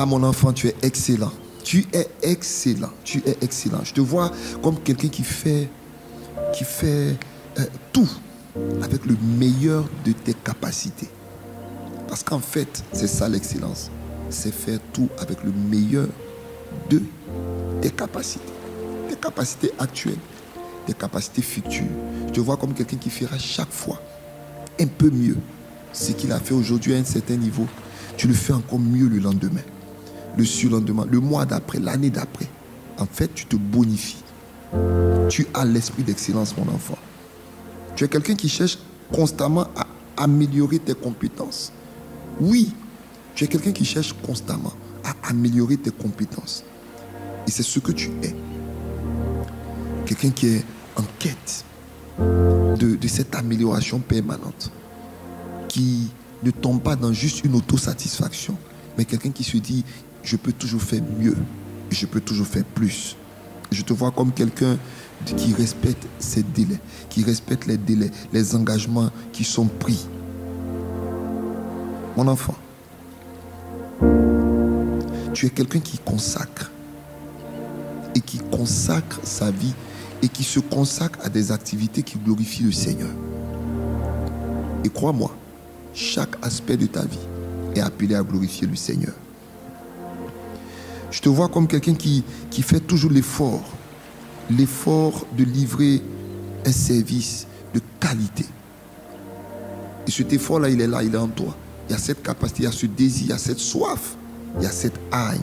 Ah, mon enfant, tu es excellent. Tu es excellent. Tu es excellent. Je te vois comme quelqu'un qui fait tout avec le meilleur de tes capacités. Parce qu'en fait, c'est ça l'excellence. C'est faire tout avec le meilleur de tes capacités. Tes capacités actuelles, tes capacités futures. Je te vois comme quelqu'un qui fera chaque fois un peu mieux ce qu'il a fait aujourd'hui à un certain niveau. Tu le fais encore mieux le lendemain, le surlendemain, le mois d'après, l'année d'après. En fait, tu te bonifies. Tu as l'esprit d'excellence, mon enfant. Tu es quelqu'un qui cherche constamment à améliorer tes compétences. Oui, tu es quelqu'un qui cherche constamment à améliorer tes compétences. Et c'est ce que tu es. Quelqu'un qui est en quête de cette amélioration permanente. Qui ne tombe pas dans juste une autosatisfaction. Mais quelqu'un qui se dit, je peux toujours faire mieux. Je peux toujours faire plus. Je te vois comme quelqu'un qui respecte ses délais. Qui respecte les délais, les engagements qui sont pris. Mon enfant, tu es quelqu'un qui consacre et qui consacre sa vie et qui se consacre à des activités qui glorifient le Seigneur. Et crois-moi, chaque aspect de ta vie est appelé à glorifier le Seigneur. Je te vois comme quelqu'un qui fait toujours l'effort de livrer un service de qualité. Et cet effort-là, il est là, il est en toi. Il y a cette capacité, il y a ce désir, il y a cette soif, il y a cette haine.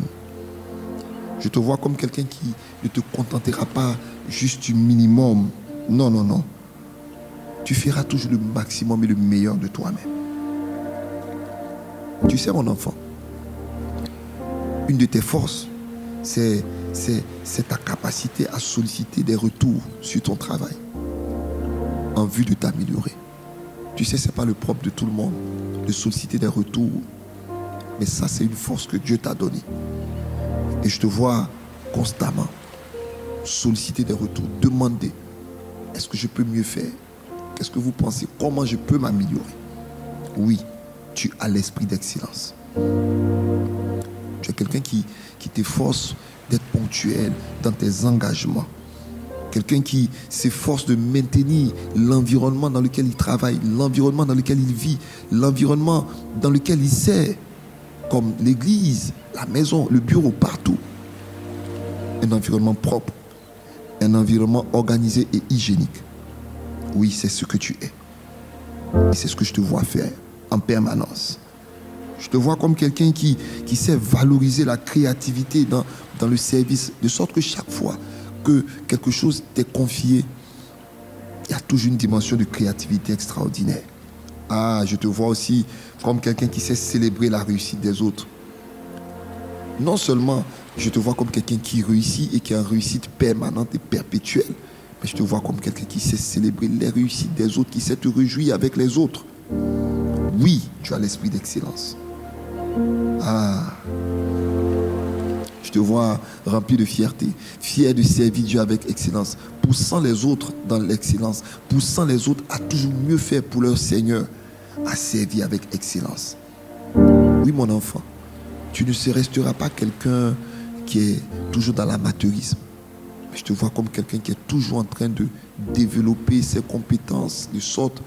Je te vois comme quelqu'un qui ne te contentera pas juste du minimum. Non, non, non. Tu feras toujours le maximum et le meilleur de toi-même. Tu sais, mon enfant, une de tes forces, c'est ta capacité à solliciter des retours sur ton travail en vue de t'améliorer. Tu sais, ce n'est pas le propre de tout le monde de solliciter des retours. Mais ça, c'est une force que Dieu t'a donnée. Et je te vois constamment solliciter des retours, demander, est-ce que je peux mieux faire? Qu'est-ce que vous pensez? Comment je peux m'améliorer? Oui, tu as l'esprit d'excellence. Tu es quelqu'un qui t'efforce d'être ponctuel dans tes engagements. Quelqu'un qui s'efforce de maintenir l'environnement dans lequel il travaille, l'environnement dans lequel il vit, l'environnement dans lequel il sert, comme l'église, la maison, le bureau, partout. Un environnement propre, un environnement organisé et hygiénique. Oui, c'est ce que tu es. Et c'est ce que je te vois faire en permanence. Je te vois comme quelqu'un qui sait valoriser la créativité dans le service, de sorte que chaque fois que quelque chose t'est confié, il y a toujours une dimension de créativité extraordinaire. Ah, je te vois aussi comme quelqu'un qui sait célébrer la réussite des autres. Non seulement je te vois comme quelqu'un qui réussit et qui a une réussite permanente et perpétuelle, mais je te vois comme quelqu'un qui sait célébrer les réussites des autres, qui sait te réjouir avec les autres. Oui, tu as l'esprit d'excellence. Ah, je te vois rempli de fierté, fier de servir Dieu avec excellence, poussant les autres dans l'excellence, poussant les autres à toujours mieux faire pour leur Seigneur, à servir avec excellence. Oui, mon enfant, tu ne resteras pas quelqu'un qui est toujours dans l'amateurisme. Je te vois comme quelqu'un qui est toujours en train de développer ses compétences, de sorte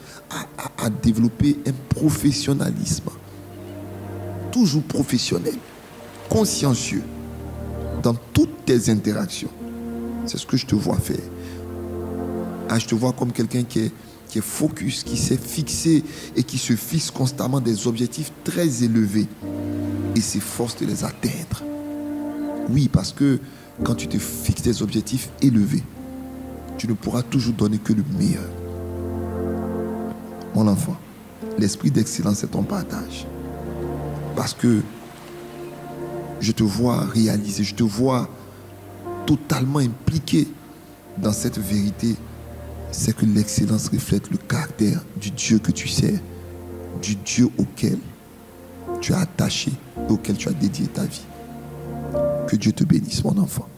à développer un professionnalisme. Toujours professionnel, consciencieux, dans toutes tes interactions. C'est ce que je te vois faire. Ah, je te vois comme quelqu'un qui est focus, qui s'est fixé et qui se fixe constamment des objectifs très élevés et s'efforce de les atteindre. Oui, parce que quand tu te fixes des objectifs élevés, tu ne pourras toujours donner que le meilleur. Mon enfant, l'esprit d'excellence est ton partage. Parce que je te vois réaliser, je te vois totalement impliqué dans cette vérité. C'est que l'excellence reflète le caractère du Dieu que tu sers, du Dieu auquel tu as attaché et auquel tu as dédié ta vie. Que Dieu te bénisse, mon enfant.